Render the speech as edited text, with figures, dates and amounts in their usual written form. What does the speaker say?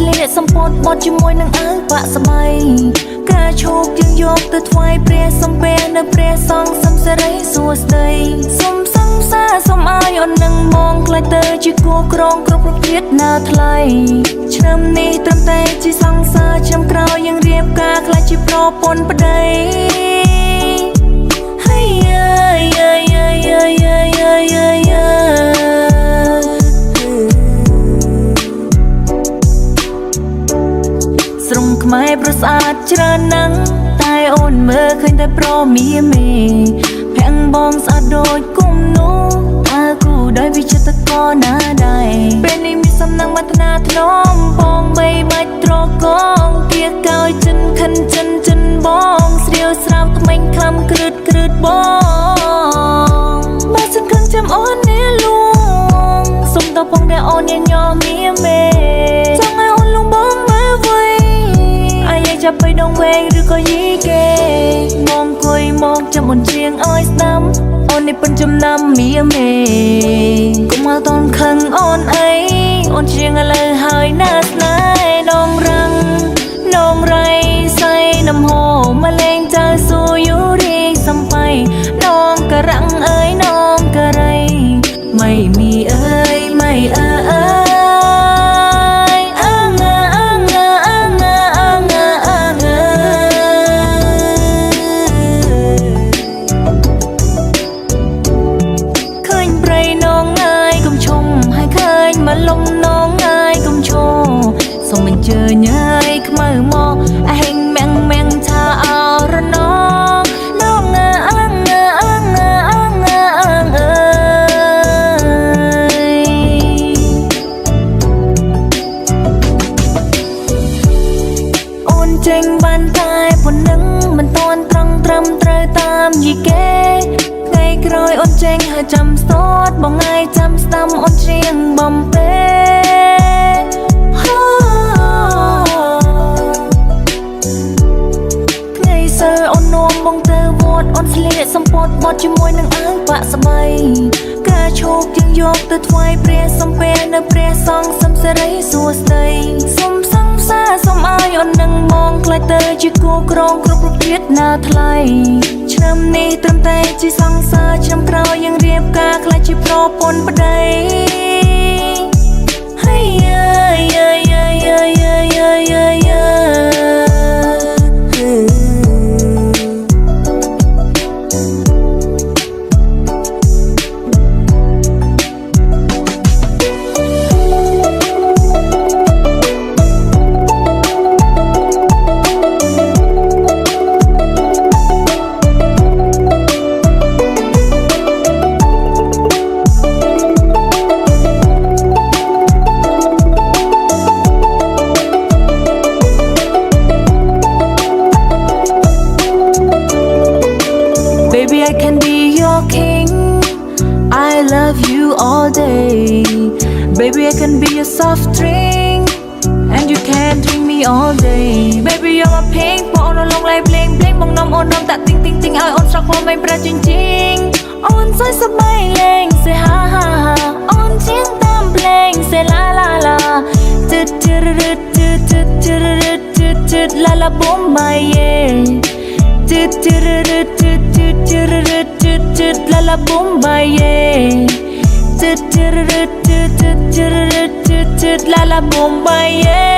ធ្លាក់សម្ពត់បត់ជាមួយនឹងអាវបាក់ស្បៃការឈោកយើងយកទៅថ្វាយព្រះសំពែនៅព្រះសង្ឃសំសេរីសួស្ដីសុំសង្សារសុំឲ្យអូននឹងមកខ្លាចទៅជាគូក្រងគ្រប់ប្រភេទណាថ្លៃឆ្នាំនេះត្រឹមតែជាសង្សារឆ្នាំក្រោយយើងរៀបការខ្លាចជាប្រពន្ធប្តីស្រងខ្មែរប្រស្អាតច្រើនណាស់តែអូនមើលឃើញតែប្រមីមេភាំងបងស្អាតដូចគុំនោះតើគូដោយវិចិត្រកណាដែរពេលនេះមានសំណាងវឌ្ឍនាធ្នមបងបីបាច់ត្រកងគៀកោយចិនខិនចិនបងស្រាវស្រាវថ្មិញខ្លាំគ្រឹតបងបើសិនខឹងចាំអូននេះលួងសុំតពងតែអូនញញមីមេចង់ឲ្យអូនលងបងមើលវិញអាយចាប់ไปដងវែងឬក៏យីគេមកគួយមកចាំអូនជាងឲ្យស្ដាំអូននេះពិនចំណាំមីមេកុំមកតន់ខឹងអូនអីអូនជាងឥឡូវហើយណាស្នេហ៍ដងរាំងនងរៃសៃនំហោមកលេងចៅសួយូរីសំបៃនងករ៉ាំងអើយនងករៃไม่มีเอ้ยไม่เอ้ยเคยไปน้องง่ายกุมชมให้เคยมาลมน้องง่ายกุมโชส่งมันเจอเงยขมือมองเฮงแมงชาเอาระน้องเจงบ้านตายผลนึงมันตอนตรังตรำเตยตามยี่เก๋ไงกรอยอ่อนเจงหาจำสอดบอกไงจำซ้ำอ่อนเชียงบอมเป้ไงเซอร์อ่อนนวมบงเตอวอดอ่อนเสลียสมปดบอดជាមួយនឹងអាវបាក់ស្បៃការឈោកយើងយកទៅថ្វាយព្រះសំពែនៅព្រះសង្ឃសំសេរីសួស្ដីសុំសង្សារសុំឲ្យអូននឹងមកខ្លាចទៅជាគូក្រងគ្រប់ប្រភេទណាថ្លៃឆ្នាំនេះត្រឹមតែជាសង្សារឆ្នាំក្រោយយើងរៀបការខ្លាចជាប្រពន្ធប្តីBaby, I can be your king. I love you all day. Baby, I can be your soft drink, and you can drink me all day. Baby, you're my pink, but on a long life bling bling. Mong nom on nom, that ting. I on struck for my breath ching. On soi sắp bay lên, say ha ha ha. On chiếc tam bling, say la la la. Chut la la boom my yeah. Chut la la boom bye yeah. Chut la la boom bye yeah.